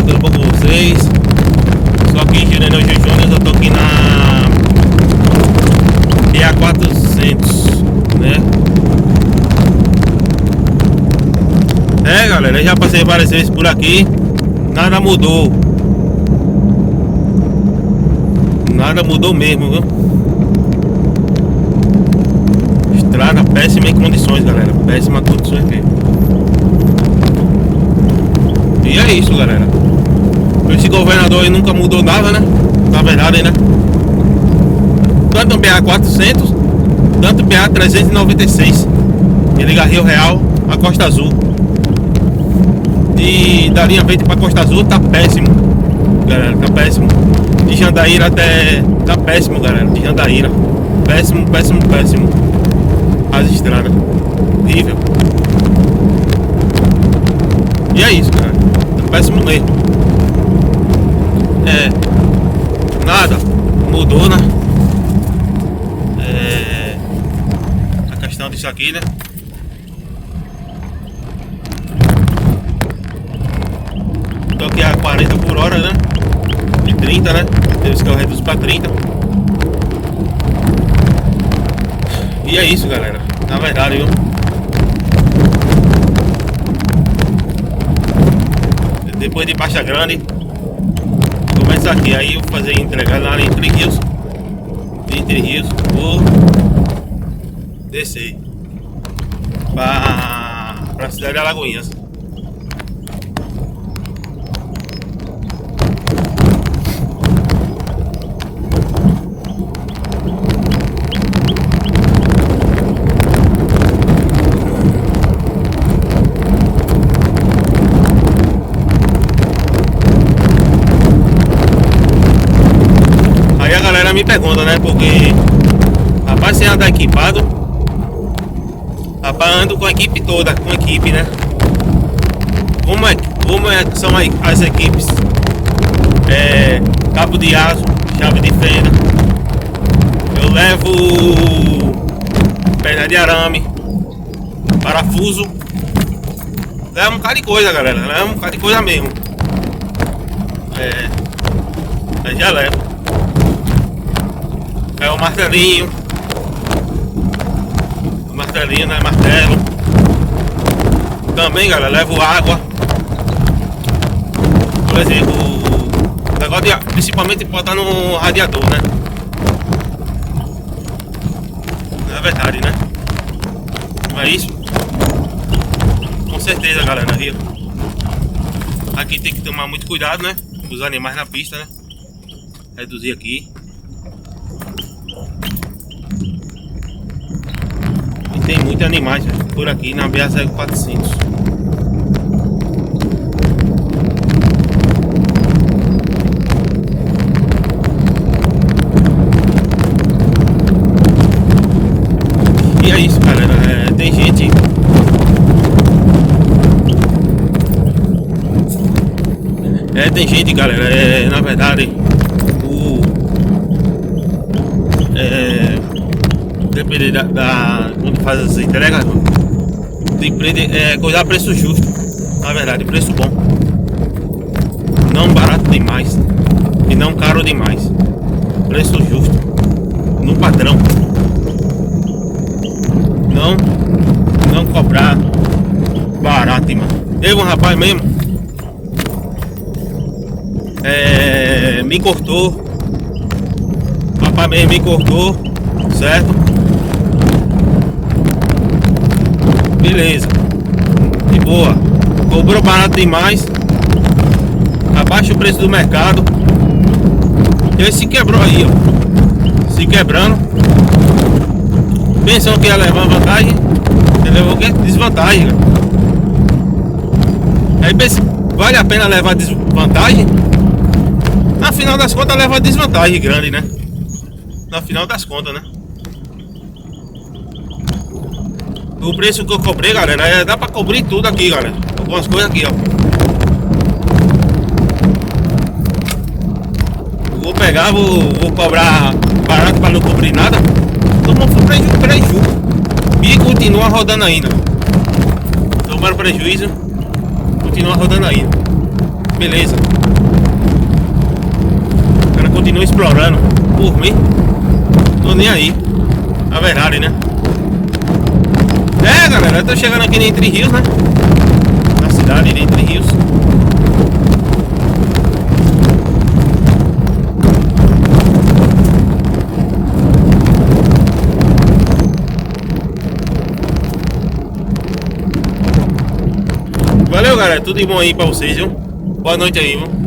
galera, tudo bom com vocês? Sou aqui Girando Júnior, eu tô aqui na PA 400, né? Galera, eu já passei várias vezes por aqui, nada mudou. Nada mudou mesmo, viu? Estrada péssima em condições, galera, péssima condições aqui. E é isso, galera. Esse governador aí nunca mudou nada, né? Na verdade, né? Tanto o PA 400, tanto o PA 396. Que liga Rio Real a Costa Azul. E da linha verde pra Costa Azul tá péssimo, galera, tá péssimo. De Jandaíra até... tá péssimo, galera, de Jandaíra. Péssimo, péssimo, péssimo. As estradas. Horrível. E é isso, galera. Tá péssimo mesmo. Nada mudou, né? A questão disso aqui, né? Tô aqui a 40 por hora, né? De 30, né? Teve que eu reduzo pra 30. E é isso, galera. Na verdade, viu? Depois de Baixa Grande, começa aqui. Aí eu vou fazer entregar lá em Entre Rios. Entre Rios, vou descer pra cidade de Alagoinhas. Me pergunta, né? Porque rapaz, você anda equipado, rapaz, ando com a equipe toda, com a equipe, né? Como são as equipes? Cabo de aço, chave de fenda, eu levo perna de arame, parafuso, leva um bocado de coisa, galera, leva um bocado de coisa mesmo. Aí já levo. É o martelinho, né? Martelo. Também, galera, levo água. Por exemplo, o negócio de, principalmente botar no radiador, né? É verdade, né? Não é isso? Com certeza, galera. Aqui tem que tomar muito cuidado, né? Com os animais na pista, né? Reduzir aqui. Tem muitos animais por aqui na BA 400. E é isso, galera. Tem gente. Tem gente, galera. Na verdade, depende quando faz as entregas, tem que coisar preço justo. Na verdade, preço bom, não barato demais e não caro demais. Preço justo no padrão, não cobrar barato, mano. Teve um rapaz mesmo, me cortou. O rapaz mesmo me cortou, certo? Beleza, de boa. Cobrou barato demais, abaixo o preço do mercado. E ele se quebrou aí, ó. Se quebrando. Pensando que ia levar vantagem, ele levou o quê? Desvantagem, cara. Aí pensa, vale a pena levar desvantagem? Na final das contas leva desvantagem grande, né? Na final das contas, né? O preço que eu cobrei, galera, dá pra cobrir tudo aqui, galera. Algumas coisas aqui, ó. Vou pegar, vou cobrar barato pra não cobrir nada. Tomou prejuízo. E continua rodando ainda. Tomaram prejuízo. Continua rodando ainda. Beleza. continuo explorando. Por mim, tô nem aí. Na verdade, né? É, galera, eu tô chegando aqui em Entre Rios, né? Na cidade de Entre Rios. Valeu, galera. Tudo de bom aí pra vocês, viu? Boa noite aí, viu?